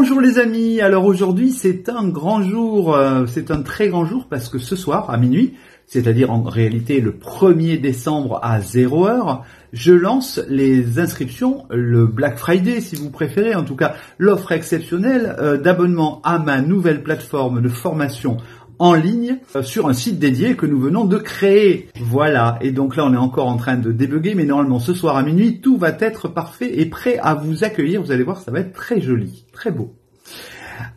Bonjour les amis, alors aujourd'hui c'est un grand jour, c'est un très grand jour parce que ce soir à minuit, c'est-à-dire en réalité le 1er décembre à 0h, je lance les inscriptions, le Black Friday si vous préférez, en tout cas l'offre exceptionnelle d'abonnement à ma nouvelle plateforme de formation en ligne sur un site dédié que nous venons de créer. Voilà, et donc là on est encore en train de débugger, mais normalement ce soir à minuit, tout va être parfait et prêt à vous accueillir. Vous allez voir, ça va être très joli, très beau.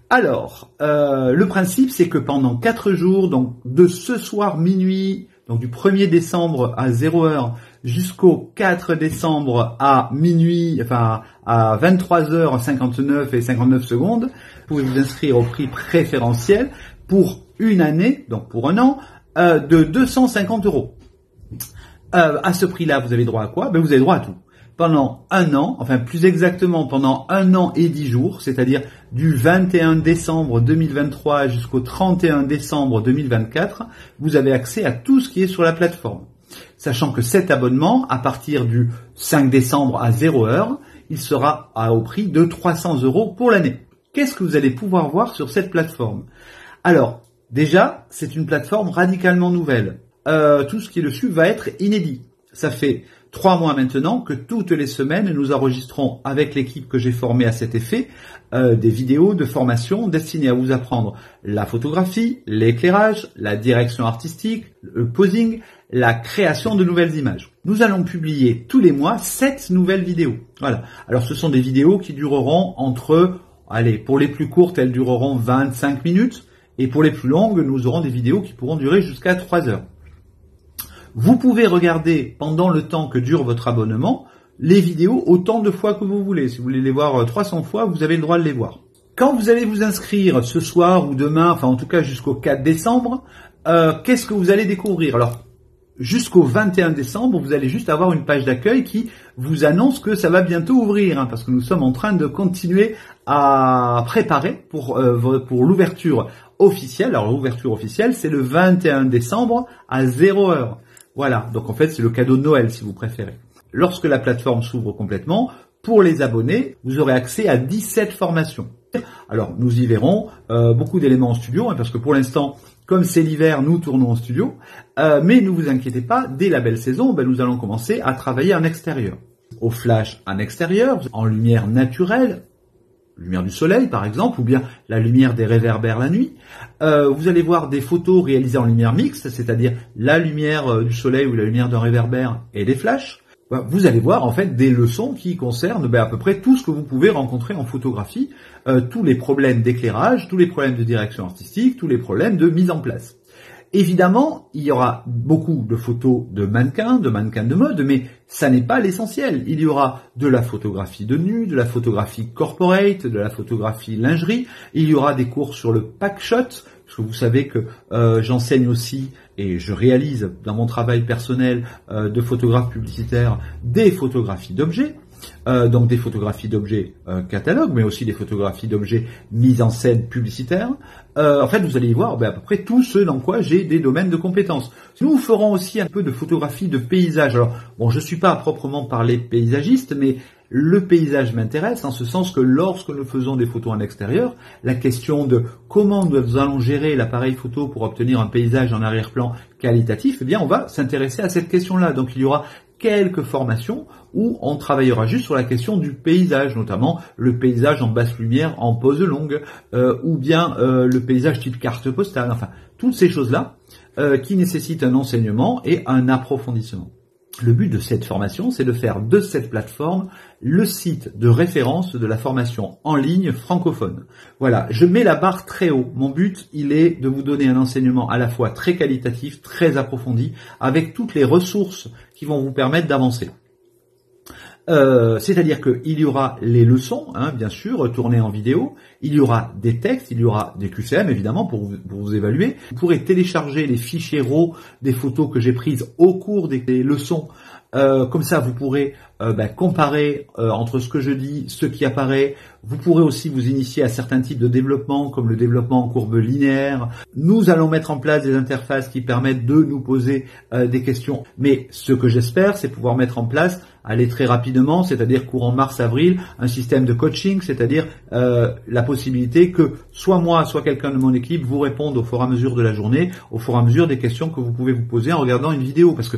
Alors, le principe c'est que pendant 4 jours, donc de ce soir minuit, donc du 1er décembre à 0h jusqu'au 4 décembre à minuit, enfin à 23h59 et 59 secondes, vous pouvez vous inscrire au prix préférentiel pour une année, donc pour un an, de 250 €. À ce prix-là, vous avez droit à quoi? Ben, vous avez droit à tout. Pendant un an, enfin plus exactement pendant 1 an et 10 jours, c'est-à-dire du 21 décembre 2023 jusqu'au 31 décembre 2024, vous avez accès à tout ce qui est sur la plateforme. Sachant que cet abonnement, à partir du 5 décembre à 0h, il sera au prix de 300 € pour l'année. Qu'est-ce que vous allez pouvoir voir sur cette plateforme? Alors, déjà, c'est une plateforme radicalement nouvelle. Tout ce qui est dessus va être inédit. Ça fait 3 mois maintenant que toutes les semaines, nous enregistrons avec l'équipe que j'ai formée à cet effet des vidéos de formation destinées à vous apprendre la photographie, l'éclairage, la direction artistique, le posing, la création de nouvelles images. Nous allons publier tous les mois 7 nouvelles vidéos. Voilà. Alors, ce sont des vidéos qui dureront entre, allez, pour les plus courtes, elles dureront 25 minutes. Et pour les plus longues, nous aurons des vidéos qui pourront durer jusqu'à 3 heures. Vous pouvez regarder pendant le temps que dure votre abonnement les vidéos autant de fois que vous voulez. Si vous voulez les voir 300 fois, vous avez le droit de les voir. Quand vous allez vous inscrire ce soir ou demain, enfin en tout cas jusqu'au 4 décembre, qu'est-ce que vous allez découvrir? Alors, jusqu'au 21 décembre, vous allez juste avoir une page d'accueil qui vous annonce que ça va bientôt ouvrir, parce que nous sommes en train de continuer à préparer pour l'ouverture officielle. Alors l'ouverture officielle, c'est le 21 décembre à 0h. Voilà, donc en fait c'est le cadeau de Noël si vous préférez. Lorsque la plateforme s'ouvre complètement, pour les abonnés, vous aurez accès à 17 formations. Alors nous y verrons beaucoup d'éléments en studio, parce que pour l'instant, comme c'est l'hiver, nous tournons en studio. Mais ne vous inquiétez pas, dès la belle saison, nous allons commencer à travailler en extérieur. Au flash en extérieur, en lumière naturelle, lumière du soleil par exemple, ou bien la lumière des réverbères la nuit. Vous allez voir des photos réalisées en lumière mixte, c'est-à-dire la lumière du soleil ou la lumière d'un réverbère et des flashs. Vous allez voir en fait des leçons qui concernent à peu près tout ce que vous pouvez rencontrer en photographie, tous les problèmes d'éclairage, tous les problèmes de direction artistique, tous les problèmes de mise en place. Évidemment, il y aura beaucoup de photos de mannequins de mode, mais ça n'est pas l'essentiel. Il y aura de la photographie de nu, de la photographie corporate, de la photographie lingerie. Il y aura des cours sur le pack shot, parce que vous savez que j'enseigne aussi et je réalise dans mon travail personnel de photographe publicitaire des photographies d'objets. Donc des photographies d'objets catalogue, mais aussi des photographies d'objets mises en scène publicitaires. En fait, vous allez y voir à peu près tout ce dans quoi j'ai des domaines de compétences. Nous ferons aussi un peu de photographie de paysage. Alors, bon, je suis pas à proprement parler paysagiste, mais le paysage m'intéresse en ce sens que lorsque nous faisons des photos en extérieur, la question de comment nous allons gérer l'appareil photo pour obtenir un paysage en arrière-plan qualitatif, eh bien, on va s'intéresser à cette question-là. Donc, il y aura quelques formations où on travaillera juste sur la question du paysage, notamment le paysage en basse lumière, en pose longue, ou bien le paysage type carte postale, enfin, toutes ces choses-là qui nécessitent un enseignement et un approfondissement. Le but de cette formation, c'est de faire de cette plateforme le site de référence de la formation en ligne francophone. Voilà, je mets la barre très haut. Mon but, il est de vous donner un enseignement à la fois très qualitatif, très approfondi, avec toutes les ressources qui vont vous permettre d'avancer. C'est-à-dire qu'il y aura les leçons, bien sûr, tournées en vidéo, il y aura des textes, il y aura des QCM évidemment pour vous évaluer. Vous pourrez télécharger les fichiers RAW des photos que j'ai prises au cours des leçons. Comme ça, vous pourrez comparer entre ce que je dis, ce qui apparaît. Vous pourrez aussi vous initier à certains types de développement, comme le développement en courbe linéaire. Nous allons mettre en place des interfaces qui permettent de nous poser des questions. Mais ce que j'espère, c'est pouvoir mettre en place aller très rapidement, c'est-à-dire courant mars-avril, un système de coaching, c'est-à-dire la possibilité que soit moi, soit quelqu'un de mon équipe vous réponde au fur et à mesure de la journée, au fur et à mesure des questions que vous pouvez vous poser en regardant une vidéo, parce que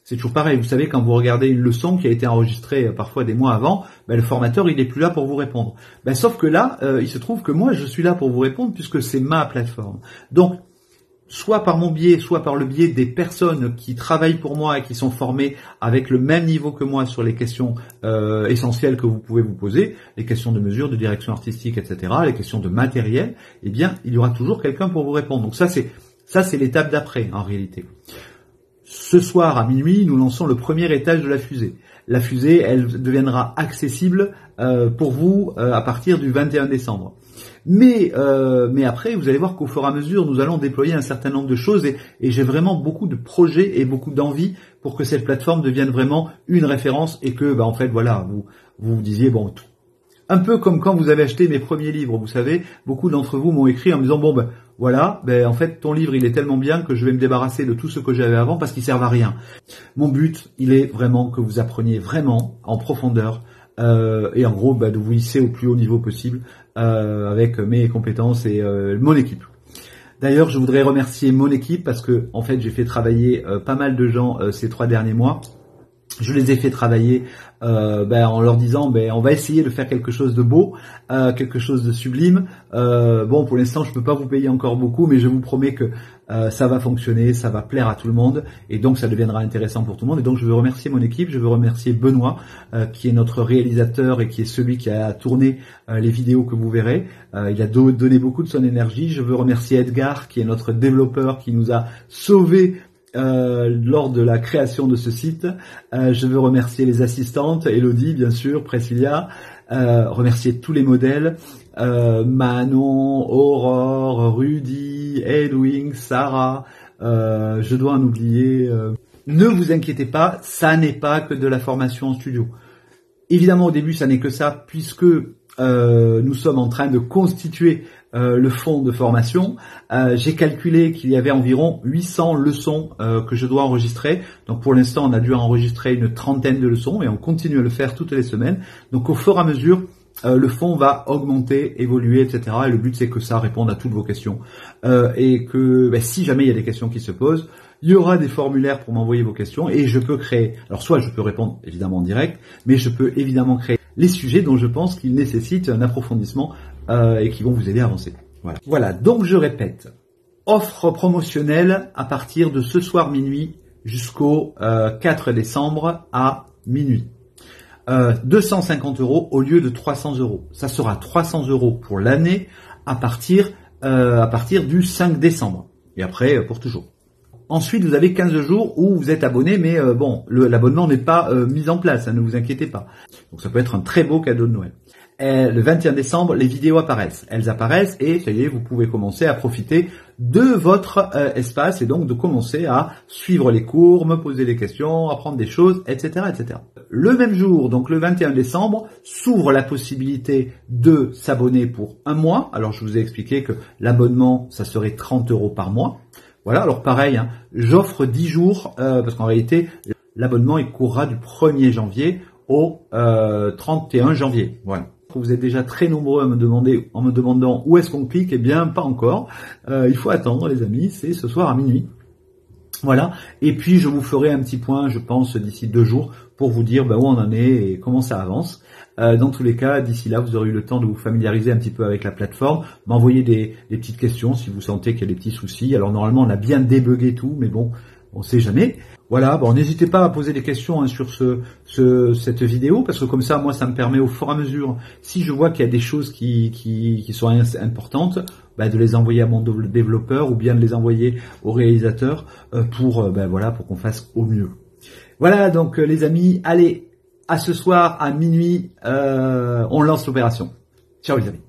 c'est toujours pareil, vous savez, quand vous regardez une leçon qui a été enregistrée parfois des mois avant, le formateur, il est plus là pour vous répondre. Sauf que là, il se trouve que moi, je suis là pour vous répondre puisque c'est ma plateforme. Donc, soit par mon biais, soit par le biais des personnes qui travaillent pour moi et qui sont formées avec le même niveau que moi sur les questions essentielles que vous pouvez vous poser, les questions de mesure, de direction artistique, etc., les questions de matériel, eh bien, il y aura toujours quelqu'un pour vous répondre. Donc ça, c'est l'étape d'après, en réalité. Ce soir à minuit, nous lançons le premier étage de la fusée. La fusée, elle deviendra accessible pour vous à partir du 21 décembre. Mais après, vous allez voir qu'au fur et à mesure, nous allons déployer un certain nombre de choses et j'ai vraiment beaucoup de projets et beaucoup d'envie pour que cette plateforme devienne vraiment une référence et que, en fait, voilà, vous disiez, bon, tout. Un peu comme quand vous avez acheté mes premiers livres, vous savez, beaucoup d'entre vous m'ont écrit en me disant, bon, voilà, en fait, ton livre, il est tellement bien que je vais me débarrasser de tout ce que j'avais avant parce qu'il sert à rien. Mon but, il est vraiment que vous appreniez vraiment en profondeur et en gros, de vous hisser au plus haut niveau possible avec mes compétences et mon équipe. D'ailleurs, je voudrais remercier mon équipe parce que, en fait, j'ai fait travailler pas mal de gens ces 3 derniers mois. Je les ai fait travailler en leur disant on va essayer de faire quelque chose de beau, quelque chose de sublime. Bon, pour l'instant je peux pas vous payer encore beaucoup, mais je vous promets que ça va fonctionner, ça va plaire à tout le monde et donc ça deviendra intéressant pour tout le monde. Et donc je veux remercier mon équipe, je veux remercier Benoît qui est notre réalisateur et qui est celui qui a tourné les vidéos que vous verrez. Il a donné beaucoup de son énergie. Je veux remercier Edgar qui est notre développeur qui nous a sauvés lors de la création de ce site. Je veux remercier les assistantes, Elodie bien sûr, Priscilla, remercier tous les modèles, Manon, Aurore, Rudy, Edwin, Sarah, je dois en oublier. Ne vous inquiétez pas, ça n'est pas que de la formation en studio. Évidemment au début ça n'est que ça puisque nous sommes en train de constituer le fonds de formation. J'ai calculé qu'il y avait environ 800 leçons que je dois enregistrer. Donc pour l'instant, on a dû enregistrer une 30aine de leçons et on continue à le faire toutes les semaines. Donc au fur et à mesure, le fonds va augmenter, évoluer, etc. Et le but, c'est que ça réponde à toutes vos questions. Et que si jamais il y a des questions qui se posent, il y aura des formulaires pour m'envoyer vos questions et je peux créer, alors soit je peux répondre évidemment en direct, mais je peux évidemment créer les sujets dont je pense qu'ils nécessitent un approfondissement et qui vont vous aider à avancer. Voilà, donc je répète, offre promotionnelle à partir de ce soir minuit jusqu'au 4 décembre à minuit. 250 € au lieu de 300 €. Ça sera 300 € pour l'année à partir du 5 décembre. Et après, pour toujours. Ensuite, vous avez 15 jours où vous êtes abonné, mais l'abonnement n'est pas mis en place, ne vous inquiétez pas. Donc ça peut être un très beau cadeau de Noël. Le 21 décembre, les vidéos apparaissent. Elles apparaissent et ça y est, vous pouvez commencer à profiter de votre espace et donc de commencer à suivre les cours, me poser des questions, apprendre des choses, etc., etc. Le même jour, donc le 21 décembre, s'ouvre la possibilité de s'abonner pour un mois. Alors je vous ai expliqué que l'abonnement, ça serait 30 € par mois. Voilà, alors pareil, j'offre 10 jours, parce qu'en réalité, l'abonnement il courra du 1er janvier au 31 janvier. Voilà. Vous êtes déjà très nombreux à me demander, en me demandant où est-ce qu'on clique, eh bien pas encore. Il faut attendre les amis, c'est ce soir à minuit. Voilà, et puis je vous ferai un petit point, je pense, d'ici 2 jours pour vous dire où on en est et comment ça avance. Dans tous les cas, d'ici là, vous aurez eu le temps de vous familiariser un petit peu avec la plateforme, m'envoyer des petites questions si vous sentez qu'il y a des petits soucis. Alors normalement, on a bien débugué tout, mais bon, on sait jamais. Voilà, n'hésitez pas à poser des questions sur cette vidéo, parce que comme ça, moi, ça me permet au fur et à mesure, si je vois qu'il y a des choses qui sont importantes, de les envoyer à mon développeur ou bien de les envoyer au réalisateur pour qu'on fasse au mieux. Voilà, donc les amis, allez, à ce soir à minuit, on lance l'opération. Ciao les amis.